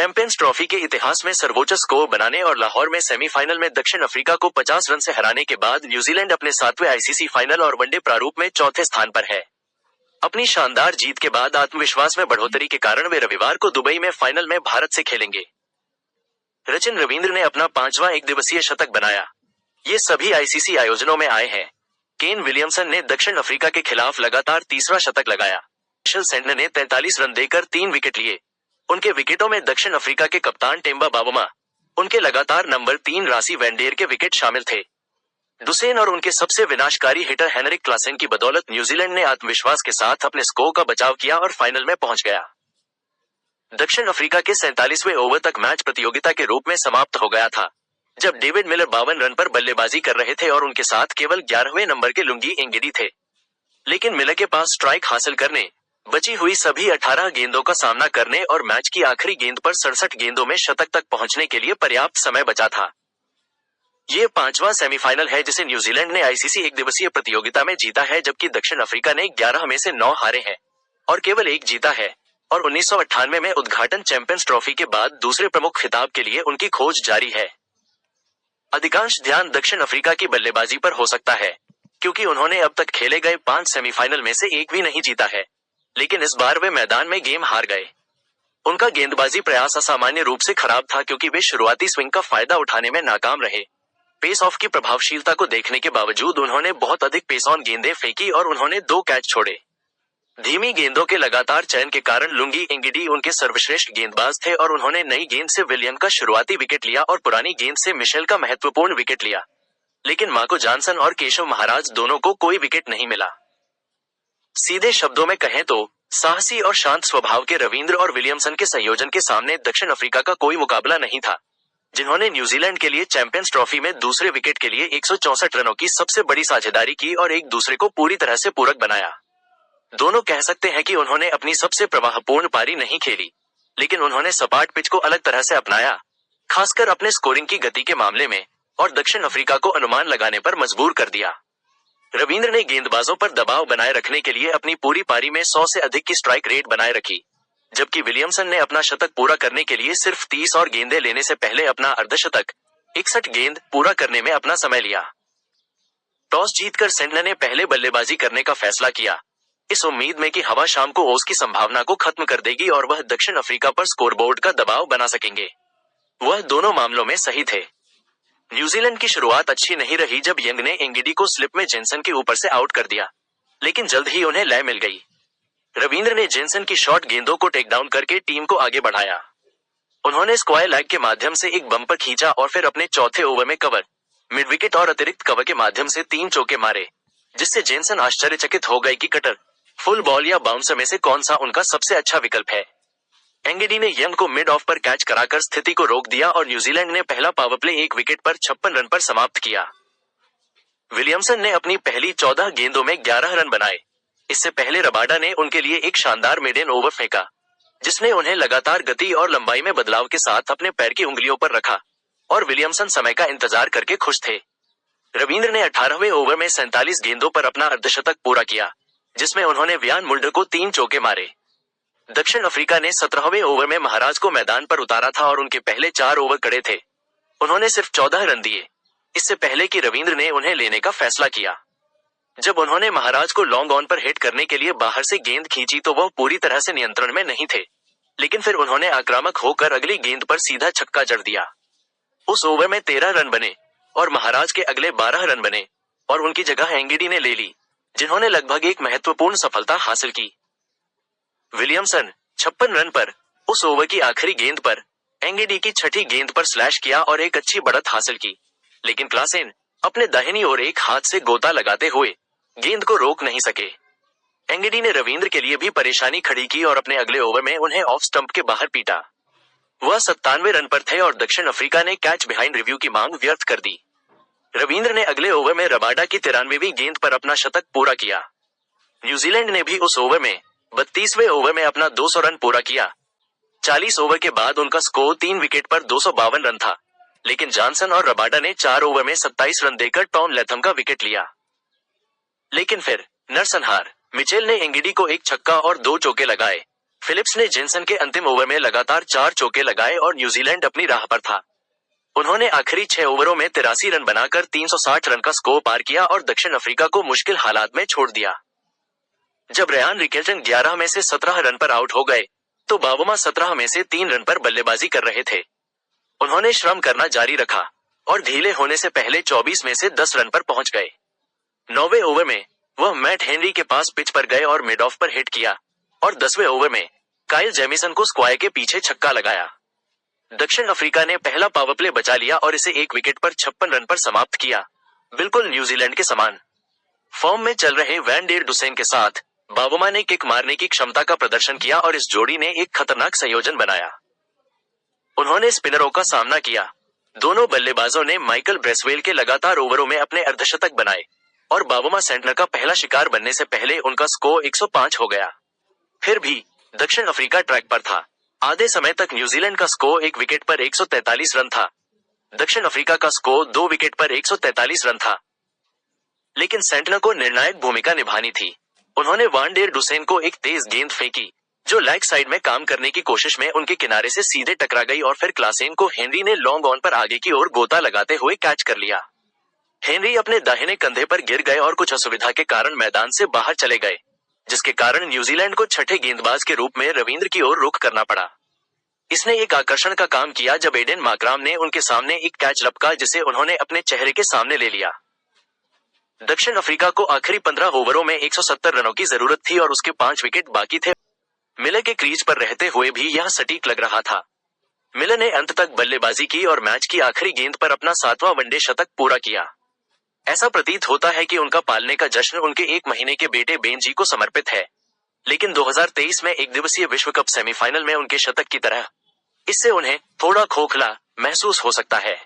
Champions trophy के इतिहास में सर्वोच्च स्कोर बनाने और लाहौर में सेमीफाइनल में दक्षिण अफ्रीका को 50 रन से हराने के बाद न्यूजीलैंड अपने 7वें आईसीसी फाइनल और वनडे प्रारूप में चौथे स्थान पर है। अपनी शानदार जीत के बाद आत्मविश्वास में बढ़ोतरी के कारण वे रविवार को दुबई में फाइनल में भारत से खेलेंगे। सचिन रविंद्र ने अपना 5वां एक दिवसीय शतक बनाया। ये सभी आईसीसी आयोजनों में आए हैं। केन विलियमसन ने दक्षिण अफ्रीका के खिलाफ लगातार तीसरा शतक लगाया। मिशेल सेंटनर ने 43 रन देकर 3 विकेट लिए। उनके विकेटों में दक्षिण अफ्रीका के कप्तान टेम्बा बावमा, उनके लगातार नंबर 3 रासी वैनडेर के विकेट शामिल थे। डुसेन और उनके सबसे विनाशकारी हिटर हेनरिक क्लासेन की बदौलत न्यूजीलैंड ने आत्मविश्वास के साथ अपने स्कोर का बचाव किया और फाइनल में पहुंच गया। दक्षिण अफ्रीका के 47वें ओवर तक मैच प्रतियोगिता के रूप में समाप्त हो गया था, जब डेविड मिलर 52 रन पर बल्लेबाजी कर रहे थे और उनके साथ केवल 11वें नंबर के लुंगी एंगिडी थे। लेकिन मिलर के पास स्ट्राइक हासिल करने, बची हुई सभी 18 गेंदों का सामना करने और मैच की आखिरी गेंद पर 67 गेंदों में शतक तक पहुंचने के लिए पर्याप्त समय बचा था। ये 5वां सेमीफाइनल है जिसे न्यूजीलैंड ने आईसीसी एक दिवसीय प्रतियोगिता में जीता है, जबकि दक्षिण अफ्रीका ने 11 में से 9 हारे हैं और केवल 1 जीता है। और 1998 में उद्घाटन चैंपियंस ट्रॉफी के बाद दूसरे प्रमुख खिताब के लिए उनकी खोज जारी है। अधिकांश ध्यान दक्षिण अफ्रीका की बल्लेबाजी पर हो सकता है, क्योंकि उन्होंने अब तक खेले गए 5 सेमीफाइनल में से एक भी नहीं जीता है, लेकिन इस बार वे मैदान में गेम हार गए। उनका गेंदबाजी प्रयास असामान्य रूप से खराब था, क्योंकि वे शुरुआती स्विंग का फायदा उठाने में नाकाम रहे। पेस ऑफ की प्रभावशीलता को देखने के बावजूद उन्होंने बहुत अधिक पेस ऑन गेंदें फेंकी और उन्होंने 2 कैच छोड़े। धीमी गेंदों के लगातार चयन के कारण लुंगी एंगिडी उनके सर्वश्रेष्ठ गेंदबाज थे और उन्होंने नई गेंद से विलियम का शुरुआती विकेट लिया और पुरानी गेंद से मिशेल का महत्वपूर्ण विकेट लिया। लेकिन मार्को जॉनसन और केशव महाराज दोनों को कोई विकेट नहीं मिला। सीधे शब्दों में कहें तो साहसी और शांत स्वभाव के रविंद्र और विलियमसन के संयोजन के सामने दक्षिण अफ्रीका का कोई मुकाबला नहीं था, जिन्होंने न्यूजीलैंड के लिए चैंपियंस ट्रॉफी में दूसरे विकेट के लिए 164 रनों की सबसे बड़ी साझेदारी की और एक दूसरे को पूरी तरह से पूरक बनाया। दोनों कह सकते हैं कि उन्होंने अपनी सबसे प्रवाहपूर्ण पारी नहीं खेली, लेकिन उन्होंने सपाट पिच को अलग तरह से अपनाया, खासकर अपने स्कोरिंग की गति के मामले में, और दक्षिण अफ्रीका को अनुमान लगाने पर मजबूर कर दिया। रविंद्र ने गेंदबाजों पर दबाव बनाए रखने के लिए अपनी पूरी पारी में 100 से अधिक की स्ट्राइक रेट बनाए रखी, जबकि विलियमसन ने अपना शतक पूरा करने के लिए सिर्फ 30 और गेंदें लेने से पहले अपना अर्धशतक 61 गेंद पूरा करने में अपना समय लिया। टॉस जीतकर सेंटनर ने पहले बल्लेबाजी करने का फैसला किया, इस उम्मीद में कि हवा शाम को ओस की संभावना को खत्म कर देगी और वह दक्षिण अफ्रीका पर स्कोरबोर्ड का दबाव बना सकेंगे। वह दोनों मामलों में सही थे। न्यूजीलैंड की शुरुआत अच्छी नहीं रही जब यंग ने एंगिडी को स्लिप में जेनसन के ऊपर से आउट कर दिया, लेकिन जल्द ही उन्हें लय मिल गई। रविंद्र ने जेनसन की शॉर्ट गेंदों को टेकडाउन करके टीम को आगे बढ़ाया। उन्होंने स्क्वायर लेग के माध्यम से एक बम्पर खींचा और फिर अपने चौथे ओवर में कवर, मिड विकेट और अतिरिक्त कवर के माध्यम से 3 चौके मारे, जिससे जेनसन आश्चर्यचकित हो गए कि कटर, फुल बॉल या बाउंसर में से कौन सा उनका सबसे अच्छा विकल्प है। एंगिडी ने यंग को मिड ऑफ पर कैच कराकर स्थिति को रोक दिया और न्यूजीलैंड ने पहला पावर प्ले 1 विकेट पर 56 रन पर समाप्त किया। विलियमसन ने अपनी पहली 14 गेंदों में 11 रन बनाए। इससे पहले रबाडा ने उनके लिए एक शानदार मेडन ओवर फेंका, जिसने उन्हें लगातार गति और लंबाई में बदलाव के साथ अपने पैर की उंगलियों पर रखा, और विलियमसन समय का इंतजार करके खुश थे। रविंद्र ने 18वें ओवर में 47 गेंदों पर अपना अर्धशतक पूरा किया, जिसमें उन्होंने वियान मुल्डर को 3 चौके मारे। दक्षिण अफ्रीका ने 17वें ओवर में महाराज को मैदान पर उतारा था और उनके पहले 4 ओवर कड़े थे। उन्होंने सिर्फ 14 रन दिए, इससे पहले कि रविंद्र ने उन्हें लेने का फैसला किया। जब उन्होंने महाराज को लॉन्ग ऑन पर हिट करने के लिए बाहर से गेंद खींची तो वह पूरी तरह से नियंत्रण में नहीं थे, लेकिन फिर उन्होंने आक्रामक होकर अगली गेंद पर सीधा छक्का जड़ दिया। उस ओवर में 13 रन बने और महाराज के अगले 12 रन बने और उनकी जगह एंगिडी ने ले ली, जिन्होंने लगभग एक महत्वपूर्ण सफलता हासिल की। विलियमसन 56 रन पर उस ओवर की आखिरी गेंद पर एंगिडी की छठी गेंद पर स्लैश किया और एक अच्छी बढ़त हासिल की, लेकिन क्लासेन अपने दाहिनी ओर एक हाथ से गोता लगाते हुए गेंद को रोक नहीं सके। एंगिडी ने रविंद्र के लिए भी परेशानी खड़ी की और अपने अगले ओवर में उन्हें ऑफ स्टंप के बाहर पीटा। वह 97 रन पर थे और दक्षिण अफ्रीका ने कैच बिहाइंड रिव्यू की मांग व्यर्थ कर दी। रविंद्र ने अगले ओवर में रबाडा की 93वीं गेंद पर अपना शतक पूरा किया। न्यूजीलैंड ने भी उस ओवर में 32वें ओवर में अपना 200 रन पूरा किया। 40 ओवर के बाद उनका स्कोर 3 विकेट पर 252 रन था, लेकिन जॉनसन और रबाडा ने 4 ओवर में 27 रन देकर टॉम लैथम का विकेट लिया। लेकिन फिर नरसंहार, मिचेल ने एंगिडी को एक छक्का और 2 चौके लगाए, फिलिप्स ने जेनसन के अंतिम ओवर में लगातार 4 चौके लगाए और न्यूजीलैंड अपनी राह पर था। उन्होंने आखिरी 6 ओवरों में 83 रन बनाकर 360 रन का स्कोर पार किया और दक्षिण अफ्रीका को मुश्किल हालात में छोड़ दिया। जब रयान रिकेल्टन 11 में से 17 रन पर आउट हो गए, तो बावोमा 17 में से 3 रन पर बल्लेबाजी कर रहे थे। उन्होंने श्रम करना जारी रखा और ढीले होने से पहले 24 में से 10 रन पर पहुंच गए। 9वें ओवर में वह मैट हेनरी के पास पिच पर गए और मिड ऑफ पर हिट किया और 10वें ओवर में काइल जेमिसन को स्क्वायर के पीछे छक्का लगाया। दक्षिण अफ्रीका ने पहला पावर प्ले बचा लिया और इसे 1 विकेट पर 56 रन पर समाप्त किया, बिल्कुल न्यूजीलैंड के समान। फॉर्म में चल रहे वैन डेर डुसेन के साथ बावोमा ने किक मारने की क्षमता का प्रदर्शन किया और इस जोड़ी ने एक खतरनाक संयोजन बनाया। उन्होंने स्पिनरों का सामना किया। दोनों बल्लेबाजों ने माइकल ब्रेसवेल के लगातार ओवरों में अपने अर्धशतक बनाए और बावोमा सेंटनर का पहला शिकार बनने से पहले उनका स्कोर 105 हो गया। फिर भी दक्षिण अफ्रीका ट्रैक पर था। आधे समय तक न्यूजीलैंड का स्कोर 1 विकेट पर 143 रन था। दक्षिण अफ्रीका का स्कोर 2 विकेट पर 143 रन था। लेकिन सेंटनर को निर्णायक भूमिका निभानी थी। उन्होंने वान डेर डुसेन को एक तेज गेंद फेंकी जो लेग साइड में काम करने की कोशिश में उनके किनारे से सीधे टकरा गई और फिर क्लासेन को हेनरी ने लॉन्ग ऑन पर आगे की ओर गोता लगाते हुए कैच कर लिया। हेनरी अपने दाहिने कंधे पर गिर गए और कुछ असुविधा के कारण मैदान से बाहर चले गए, जिसके कारण न्यूजीलैंड को छठे गेंदबाज के रूप में रविंद्र की ओर रुख करना पड़ा। इसने एक आकर्षण का काम किया जब एडेन माकराम ने उनके सामने एक कैच लपका जिसे उन्होंने अपने चेहरे के सामने ले लिया। दक्षिण अफ्रीका को आखिरी 15 ओवरों में 170 रनों की जरूरत थी और उसके 5 विकेट बाकी थे। मिलर के क्रीज पर रहते हुए भी यह सटीक लग रहा था। मिलर ने अंत तक बल्लेबाजी की और मैच की आखिरी गेंद पर अपना 7वां वनडे शतक पूरा किया। ऐसा प्रतीत होता है कि उनका पालने का जश्न उनके 1 महीने के बेटे बेनजी को समर्पित है, लेकिन 2023 में एक दिवसीय विश्व कप सेमीफाइनल में उनके शतक की तरह इससे उन्हें थोड़ा खोखला महसूस हो सकता है।